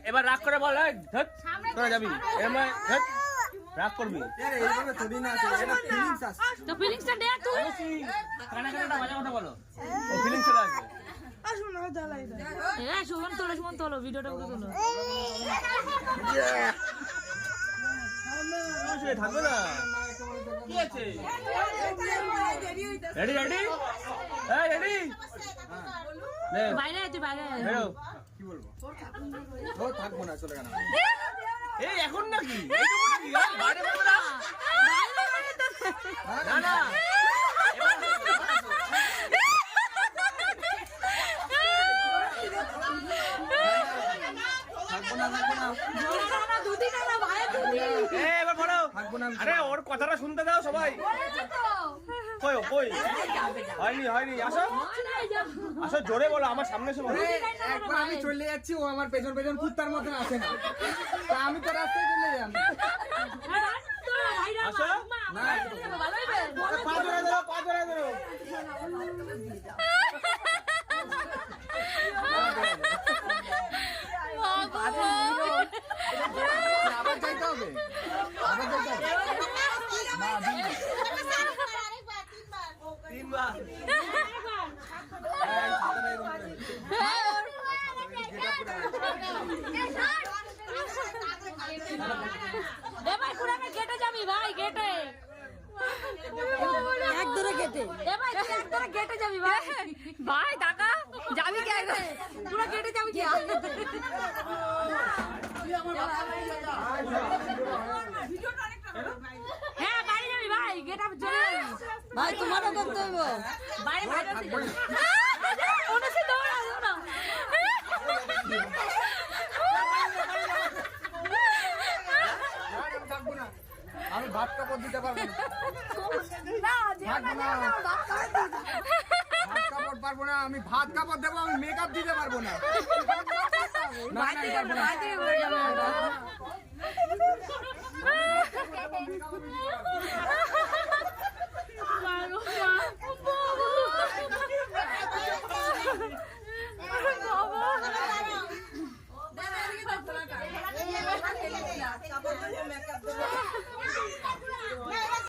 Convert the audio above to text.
এবার রাগ করে বল, তোরা যাবি, রাগ করবি তো ফিলিংসটা দে তুই। কানাকাটা মজা কথা বলো, ও ফিলিংস চলে আসবে। সুমন তোলো ভিডিওটা করে তোলো। থাকবে না কি আছে? রেডি রেডি রেডি, বাইরে তুই বাইরে কি বলবো? থাকবো না, চলে গেল। এই এখন নাকি বাইরে বলবো না, না না আরে ওর কথাটা শুনতে দাও সবাই। হয়নি আসো আসো, জোরে বলো, আমার সামনে এসে বলো। একবার আমি চলে যাচ্ছি, ও আমার পেছন পেছন কুত্তার মতন আসে না, আমি তো রাস্তায় চলে যাই। আসো আবার যাইতে হবে, আবার যাইতে হবে। তিনবার এবার পুরানো গেটে যাবি ভাই, গেটে এক ধরে গেটে। এবার এক ধরে গেটে যাবি ভাই, ভাই টাকা যাবি কি একদম পুরো গেটে যাবি কি? হ্যাঁ বাইরে যাবি ভাই, গেট আপ চলে যাবি ভাই, তোমারও করতে হবে বাইরে বাইরে ওনা সে দৌড়া না। আমি ভাত কাপড় দিতে পারবো না, ভাত কাপড় পারবো না, আমি ভাত কাপড় দেবো, আমি মেকআপ দিতে পারবো না। না